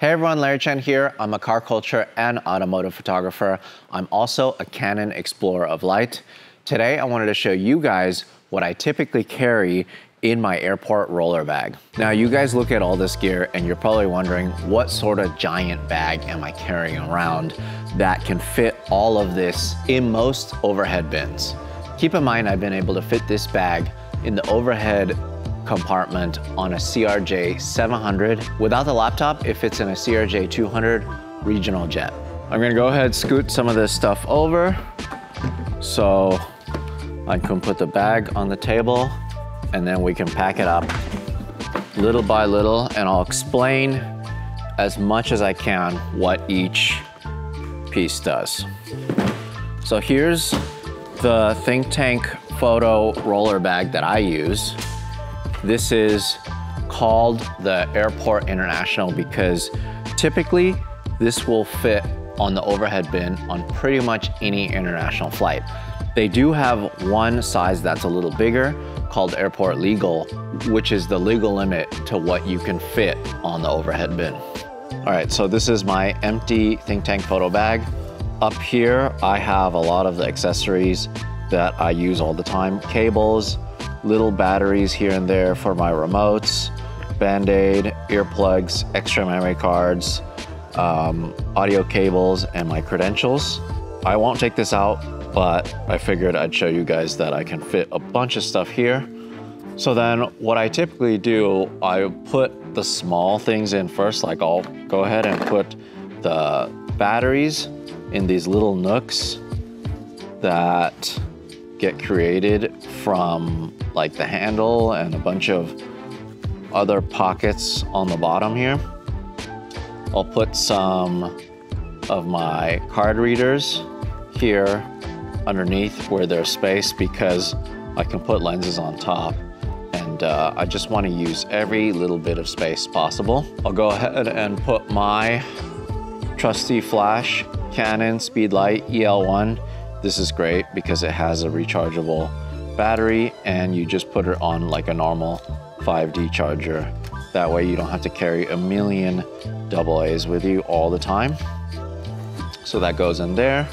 Hey everyone, Larry Chen here. I'm a car culture and automotive photographer. I'm also a Canon Explorer of Light. Today I wanted to show you guys what I typically carry in my airport roller bag. Now you guys look at all this gear and you're probably wondering what sort of giant bag am I carrying around that can fit all of this in most overhead bins. Keep in mind I've been able to fit this bag in the overhead compartment on a CRJ 700. Without the laptop, it fits in a CRJ 200 regional jet. I'm gonna go ahead and scoot some of this stuff over so I can put the bag on the table and then we can pack it up little by little, and I'll explain as much as I can what each piece does. So here's the Think Tank photo roller bag that I use. This is called the Airport International because typically this will fit on the overhead bin on pretty much any international flight. They do have one size that's a little bigger called Airport Legal, which is the legal limit to what you can fit on the overhead bin. All right, so this is my empty Think Tank photo bag. Up here, I have a lot of the accessories that I use all the time. Cables, little batteries here and there for my remotes, Band-Aid, earplugs, extra memory cards, audio cables, and my credentials. I won't take this out, but I figured I'd show you guys that I can fit a bunch of stuff here. So then what I typically do, I put the small things in first, like I'll go ahead and put the batteries in these little nooks that get created from like the handle and a bunch of other pockets on the bottom here. I'll put some of my card readers here underneath where there's space because I can put lenses on top, and I just want to use every little bit of space possible. I'll go ahead and put my trusty flash Canon Speedlight EL1. This is great because it has a rechargeable battery and you just put it on like a normal 5D charger. That way you don't have to carry a million AA's with you all the time. So that goes in there.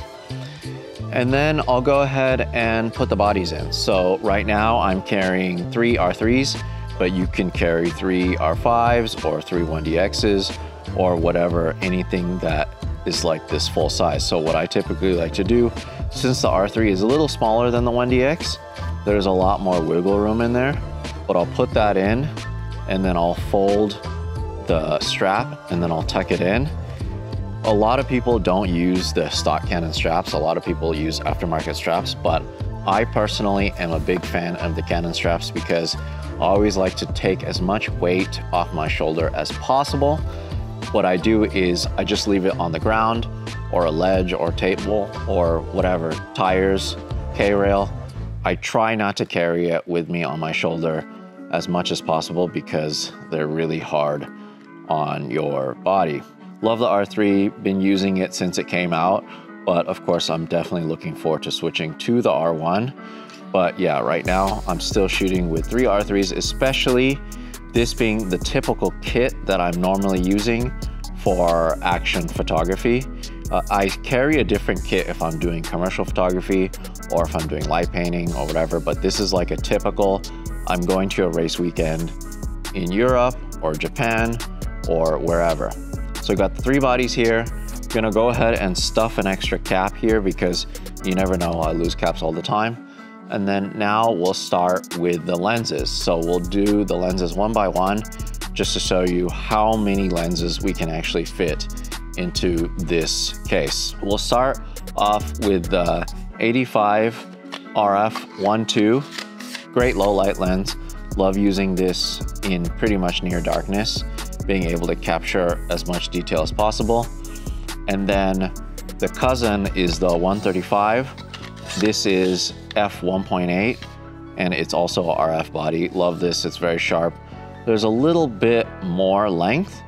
And then I'll go ahead and put the bodies in. So right now I'm carrying 3 R3s, but you can carry 3 R5s or 3 1DXs or whatever, anything that is like this full size. So what I typically like to do, since the R3 is a little smaller than the 1DX, there's a lot more wiggle room in there, but I'll put that in and then I'll fold the strap and then I'll tuck it in. A lot of people don't use the stock Canon straps. A lot of people use aftermarket straps, but I personally am a big fan of the Canon straps because I always like to take as much weight off my shoulder as possible. What I do is I just leave it on the ground or a ledge or table or whatever, tires, K-rail. I try not to carry it with me on my shoulder as much as possible because they're really hard on your body. Love the R3, been using it since it came out, but of course I'm definitely looking forward to switching to the R1. But yeah, right now I'm still shooting with 3 R3s, especially this being the typical kit that I'm normally using for action photography. I carry a different kit if I'm doing commercial photography or if I'm doing light painting or whatever, but this is like a typical, I'm going to a race weekend in Europe or Japan or wherever. So I got the 3 bodies here. Gonna go ahead and stuff an extra cap here because you never know, I lose caps all the time. And then now we'll start with the lenses. So we'll do the lenses one by one just to show you how many lenses we can actually fit into this case. We'll start off with the 85 RF 1.2, great low light lens. Love using this in pretty much near darkness, being able to capture as much detail as possible. And then the cousin is the 135. This is f1.8 and it's also a RF body. Love this, it's very sharp. There's a little bit more length,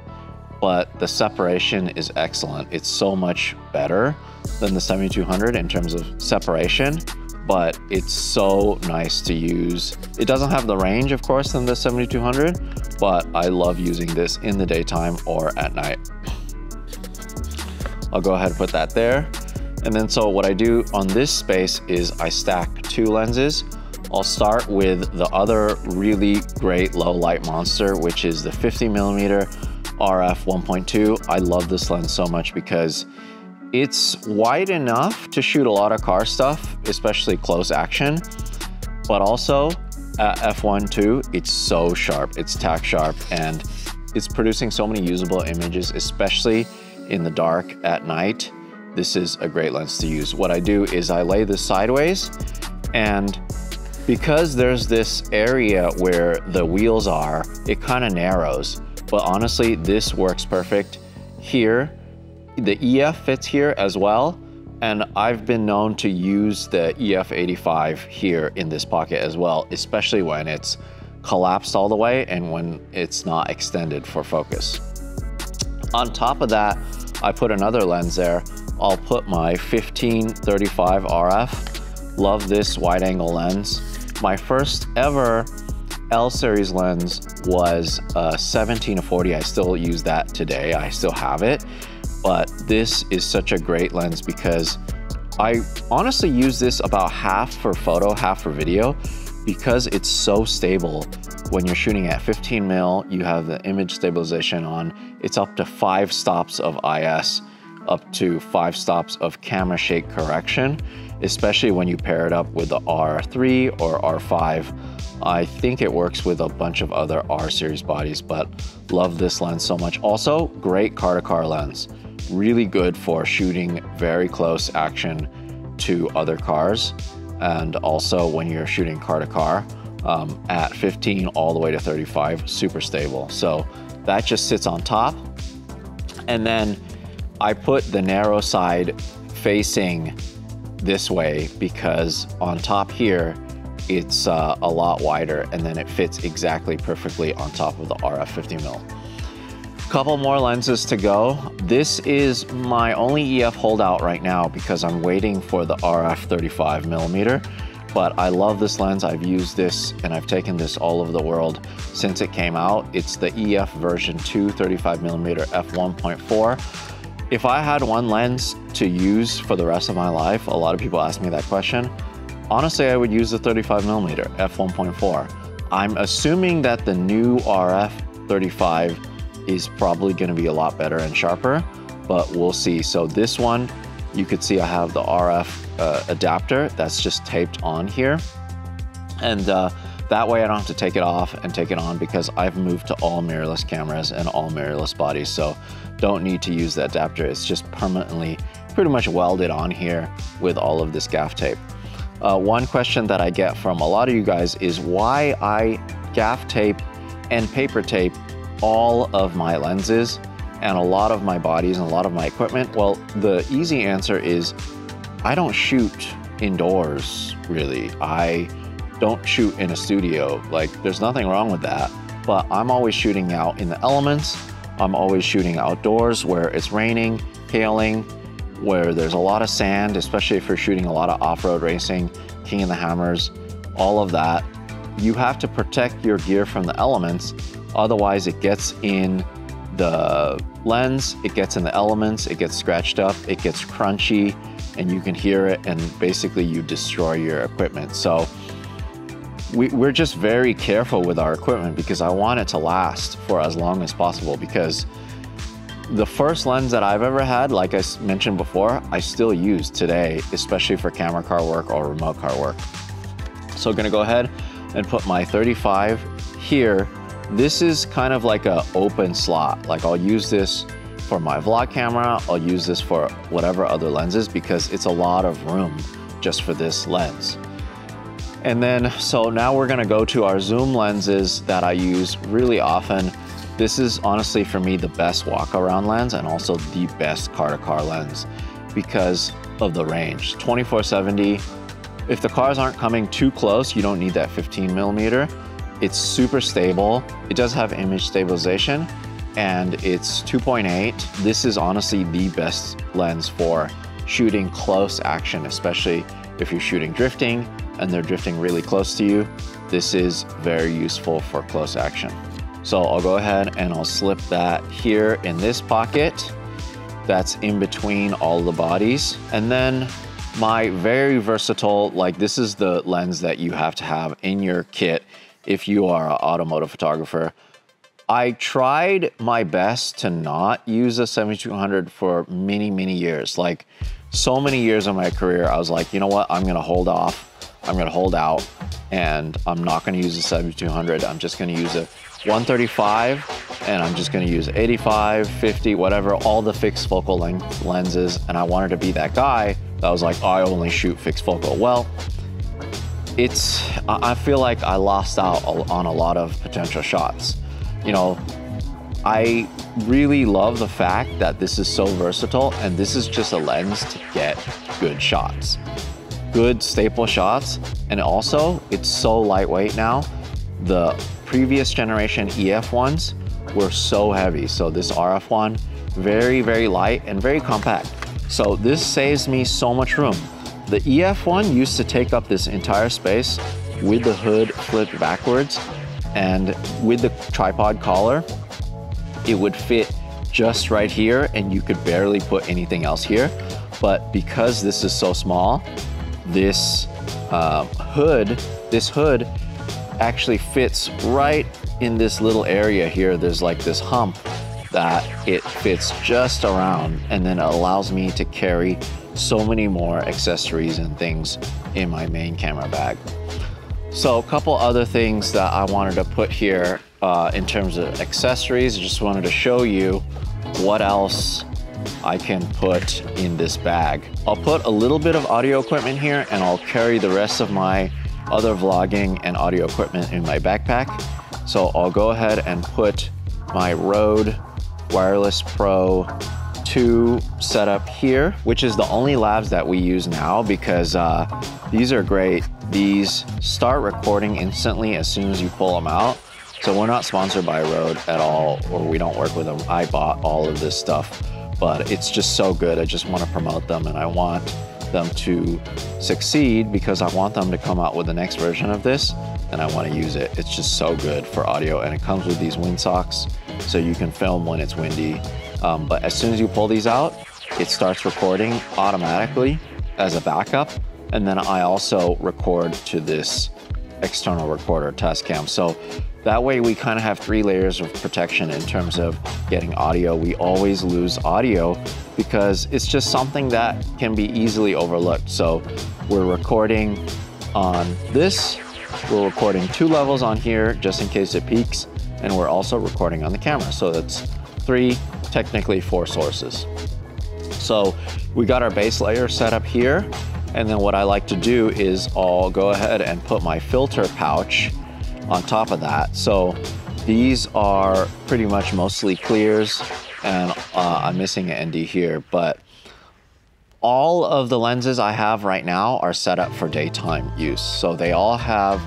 but the separation is excellent. It's so much better than the 7200 in terms of separation, but it's so nice to use. It doesn't have the range, of course, than the 7200, but I love using this in the daytime or at night. I'll go ahead and put that there. And then so what I do on this space is I stack 2 lenses. I'll start with the other really great low light monster, which is the 50mm RF 1.2. I love this lens so much because it's wide enough to shoot a lot of car stuff, especially close action, but also at f1.2, it's so sharp, it's tack sharp, and it's producing so many usable images, especially in the dark at night. This is a great lens to use. What I do is I lay this sideways, and because there's this area where the wheels are, it kind of narrows, but honestly, this works perfect. Here, the EF fits here as well, and I've been known to use the EF85 here in this pocket as well, especially when it's collapsed all the way and when it's not extended for focus. On top of that, I put another lens there. I'll put my 15-35 RF. Love this wide angle lens. My first ever L series lens was a 17-40. I still use that today. I still have it. But this is such a great lens because I honestly use this about half for photo, half for video, because it's so stable. When you're shooting at 15mm, you have the image stabilization on. It's up to 5 stops of IS, up to 5 stops of camera shake correction, especially when you pair it up with the R3 or R5. I think it works with a bunch of other R series bodies, but love this lens so much. Also, great car-to-car lens. Really good for shooting very close action to other cars, and also when you're shooting car-to-car at 15 all the way to 35, super stable. So that just sits on top. And then I put the narrow side facing this way because on top here, it's a lot wider, and then it fits exactly perfectly on top of the RF 50mm. Couple more lenses to go. This is my only EF holdout right now because I'm waiting for the RF 35mm, but I love this lens. I've used this and I've taken this all over the world since it came out. It's the EF version 2 35mm f1.4. If I had one lens to use for the rest of my life, a lot of people ask me that question. Honestly, I would use the 35mm f1.4. I'm assuming that the new RF 35 is probably going to be a lot better and sharper, but we'll see. So this one, you could see I have the RF adapter that's just taped on here. And that way I don't have to take it off and take it on because I've moved to all mirrorless cameras and all mirrorless bodies. So don't need to use the adapter. It's just permanently pretty much welded on here with all of this gaff tape. One question that I get from a lot of you guys is why I gaff tape and paper tape all of my lenses and a lot of my bodies and a lot of my equipment. Well, the easy answer is I don't shoot indoors, really. I don't shoot in a studio. Like, there's nothing wrong with that, but I'm always shooting out in the elements. I'm always shooting outdoors where it's raining, hailing, where there's a lot of sand, especially if you're shooting a lot of off-road racing, King of the Hammers, all of that. You have to protect your gear from the elements. Otherwise, it gets in the lens, it gets in the elements, it gets scratched up, it gets crunchy, and you can hear it, and basically you destroy your equipment. So we're just very careful with our equipment because I want it to last for as long as possible, because the first lens that I've ever had, like I mentioned before, I still use today, especially for camera car work or remote car work. So I'm gonna go ahead and put my 35 here. This is kind of like an open slot. Like, I'll use this for my vlog camera, I'll use this for whatever other lenses because it's a lot of room just for this lens. And then, so now we're gonna go to our zoom lenses that I use really often. This is honestly for me the best walk around lens and also the best car-to-car lens because of the range. 24-70, if the cars aren't coming too close, you don't need that 15mm. It's super stable. It does have image stabilization and it's 2.8. This is honestly the best lens for shooting close action, especially if you're shooting drifting and they're drifting really close to you. This is very useful for close action. So I'll go ahead and I'll slip that here in this pocket. that's in between all the bodies. And then my very versatile, like this is the lens that you have to have in your kit if you are an automotive photographer. I tried my best to not use a 7200 for many, many years. Like so many years of my career, I was like, you know what, I'm gonna hold off. I'm gonna hold out and I'm not gonna use a 7200. I'm just gonna use a 135 and I'm just gonna use 85, 50, whatever, all the fixed focal length lenses. And I wanted to be that guy that was like, oh, I only shoot fixed focal. Well, I feel like I lost out on a lot of potential shots. You know, I really love the fact that this is so versatile and this is just a lens to get good shots. Good staple shots, and also it's so lightweight now. The previous generation EF ones were so heavy, so this RF one, very, very light and very compact. So this saves me so much room. The EF one used to take up this entire space with the hood flipped backwards, and with the tripod collar, it would fit just right here and you could barely put anything else here. But because this is so small, this hood actually fits right in this little area here. There's like this hump that it fits just around, and then it allows me to carry so many more accessories and things in my main camera bag. So a couple other things that I wanted to put here in terms of accessories. I just wanted to show you what else I can put in this bag. I'll put a little bit of audio equipment here and I'll carry the rest of my other vlogging and audio equipment in my backpack. So I'll go ahead and put my Rode Wireless Pro 2 setup here, which is the only labs that we use now because these are great. These start recording instantly as soon as you pull them out. So we're not sponsored by Rode at all, or we don't work with them. I bought all of this stuff, but it's just so good. I just want to promote them and I want them to succeed because I want them to come out with the next version of this and I want to use it. It's just so good for audio, and it comes with these wind socks so you can film when it's windy. But as soon as you pull these out, it starts recording automatically as a backup. And then I also record to this external recorder test cam. So that way we kind of have 3 layers of protection in terms of getting audio. We always lose audio because it's just something that can be easily overlooked. So we're recording on this, we're recording 2 levels on here just in case it peaks, and we're also recording on the camera. So that's 3, technically 4 sources. So we got our base layer set up here. And then what I like to do is I'll go ahead and put my filter pouch on top of that. So these are pretty much mostly clears, and I'm missing an ND here, but all of the lenses I have right now are set up for daytime use. So they all have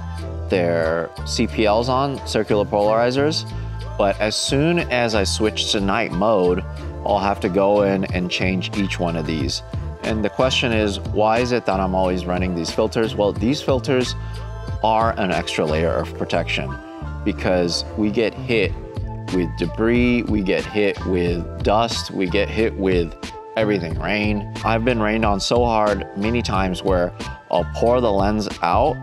their CPLs on, circular polarizers, but as soon as I switch to night mode, I'll have to go in and change each one of these. And the question is, why is it that I'm always running these filters? Well, these filters are an extra layer of protection because we get hit with debris, we get hit with dust, we get hit with everything, rain. I've been rained on so hard many times where I'll pour the lens out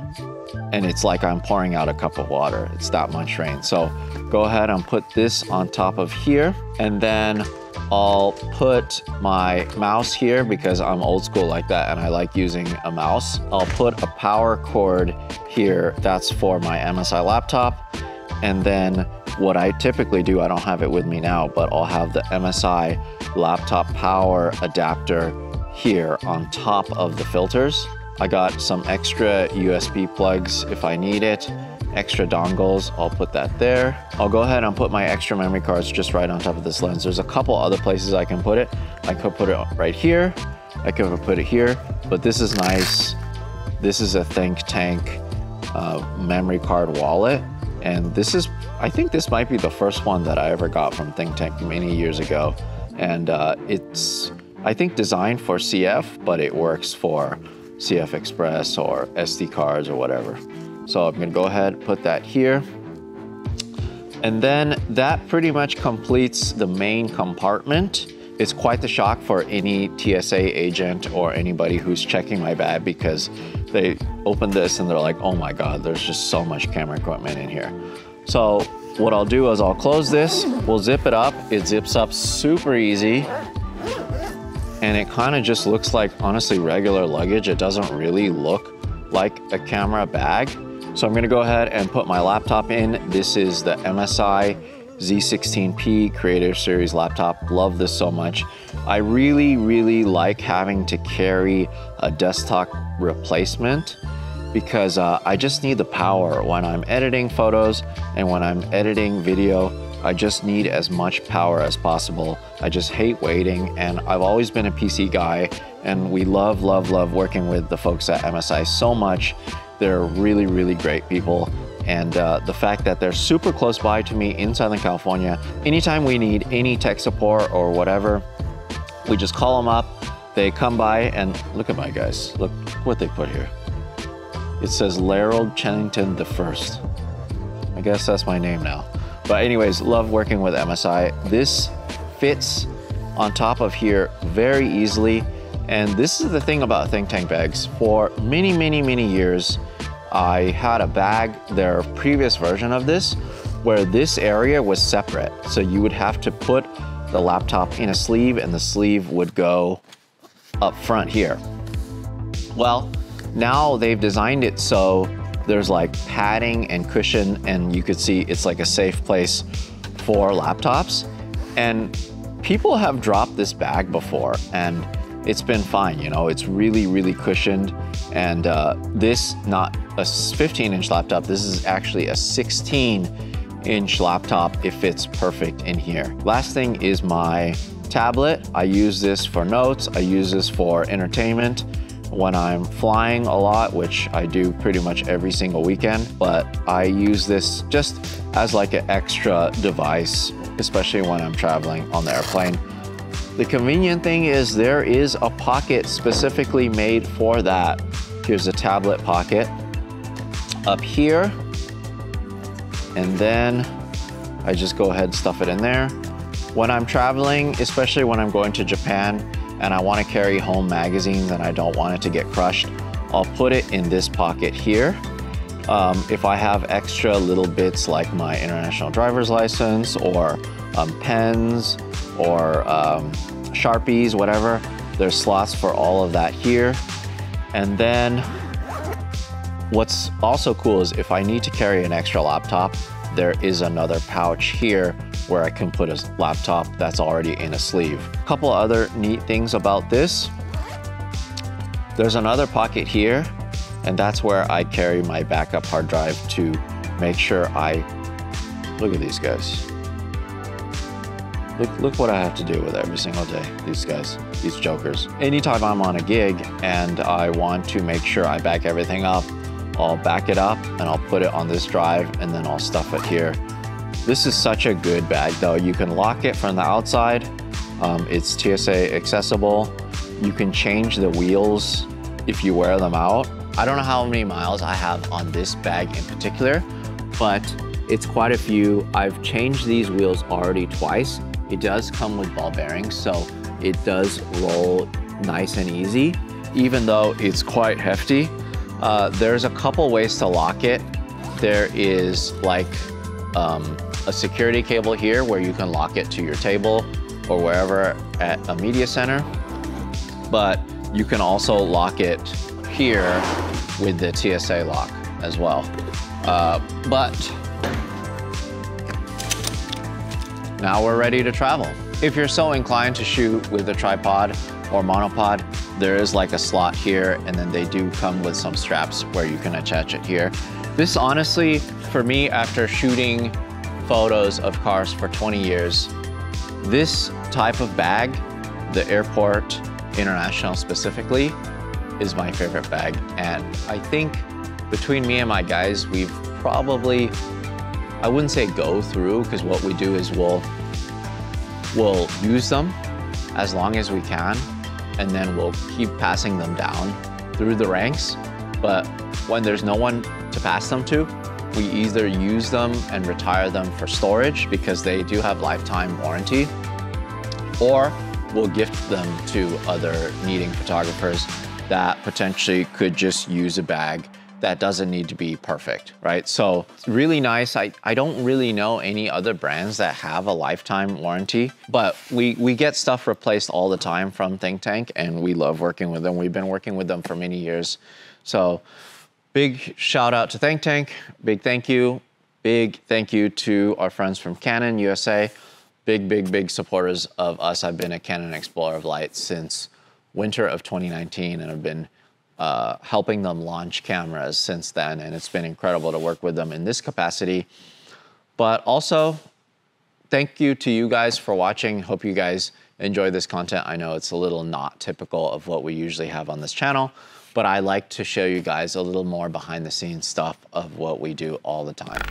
and it's like I'm pouring out a cup of water. It's that much rain. So go ahead and put this on top of here, and then I'll put my mouse here because I'm old school like that and I like using a mouse. I'll put a power cord here. That's for my MSI laptop. And then what I typically do, I don't have it with me now, but I'll have the MSI laptop power adapter here on top of the filters. I got some extra USB plugs if I need it. Extra dongles, I'll put that there. I'll go ahead and put my extra memory cards just right on top of this lens. There's a couple other places I can put it. I could put it right here. I could put it here, but this is nice. This is a Think Tank memory card wallet. And this is, I think this might be the first one that I ever got from Think Tank many years ago. And it's, I think, designed for CF, but it works for CF Express or SD cards or whatever. So I'm gonna go ahead and put that here. And then that pretty much completes the main compartment it's quite the shock for any TSA agent or anybody who's checking my bag, because they open this and they're like, oh my God, there's just so much camera equipment in here. So what I'll do is I'll close this, we'll zip it up. It zips up super easy. And it kind of just looks like, honestly, regular luggage. It doesn't really look like a camera bag. So I'm gonna go ahead and put my laptop in. This is the MSI Z16P Creator Series laptop. Love this so much. I really like having to carry a desktop replacement, because I just need the power when I'm editing photos and when I'm editing video. I just need as much power as possible. I just hate waiting, and I've always been a PC guy, and we love working with the folks at MSI so much. They're really great people. And the fact that they're super close by to me in Southern California, anytime we need any tech support or whatever, we just call them up, they come by, and look at my guys, look what they put here. It says Larold Chennington the First. I guess that's my name now. But anyways, love working with MSI. This fits on top of here very easily. And this is the thing about think tank bags. For many years, I had a bag, their previous version of this, where this area was separate. So you would have to put the laptop in a sleeve, and the sleeve would go up front here. Well, now they've designed it so there's like padding and cushion, and you could see it's like a safe place for laptops. And people have dropped this bag before, and it's been fine, you know, it's really cushioned. And this, not a 15-inch laptop, this is actually a 16-inch laptop. It fits perfect in here. Last thing is my tablet. I use this for notes. I use this for entertainment when I'm flying a lot, which I do pretty much every single weekend. But I use this just as like an extra device, especially when I'm traveling on the airplane. The convenient thing is there is a pocket specifically made for that. Here's a tablet pocket up here. And then I just go ahead and stuff it in there. When I'm traveling, especially when I'm going to Japan and I want to carry home magazines and I don't want it to get crushed, I'll put it in this pocket here. If I have extra little bits like my international driver's license or pens or Sharpies, whatever, there's slots for all of that here. And then what's also cool is if I need to carry an extra laptop, there is another pouch here where I can put a laptop that's already in a sleeve. A couple other neat things about this. There's another pocket here, and that's where I carry my backup hard drive to make sure look at these guys. Look what I have to do with every single day, these guys, these jokers. Anytime I'm on a gig and I want to make sure I back everything up, I'll back it up and I'll put it on this drive and then I'll stuff it here. This is such a good bag though. You can lock it from the outside. It's TSA accessible. You can change the wheels if you wear them out. I don't know how many miles I have on this bag in particular, but it's quite a few. I've changed these wheels already twice. It does come with ball bearings, so it does roll nice and easy, even though it's quite hefty. There's a couple ways to lock it. There is like a security cable here where you can lock it to your table or wherever at a media center, but you can also lock it here with the TSA lock as well. But now we're ready to travel. If you're so inclined to shoot with a tripod or monopod, there is like a slot here, and then they do come with some straps where you can attach it here. This honestly, for me, after shooting photos of cars for 20 years, this type of bag, the Airport International specifically, is my favorite bag. And I think between me and my guys, we've probably, I wouldn't say go through, because what we do is we'll use them as long as we can, and then we'll keep passing them down through the ranks. But when there's no one to pass them to, we either use them and retire them for storage because they do have lifetime warranty, or we'll gift them to other needing photographers that potentially could just use a bag that doesn't need to be perfect, right? So it's really nice. I don't really know any other brands that have a lifetime warranty, but we get stuff replaced all the time from Think Tank, and we love working with them. We've been working with them for many years. So big shout out to Think Tank, big thank you. Big thank you to our friends from Canon USA. Big supporters of us. I've been a Canon Explorer of Light since winter of 2019, and I've been helping them launch cameras since then, and it's been incredible to work with them in this capacity. But also, thank you to you guys for watching. Hope you guys enjoy this content. I know it's a little not typical of what we usually have on this channel, but I like to show you guys a little more behind the scenes stuff of what we do all the time.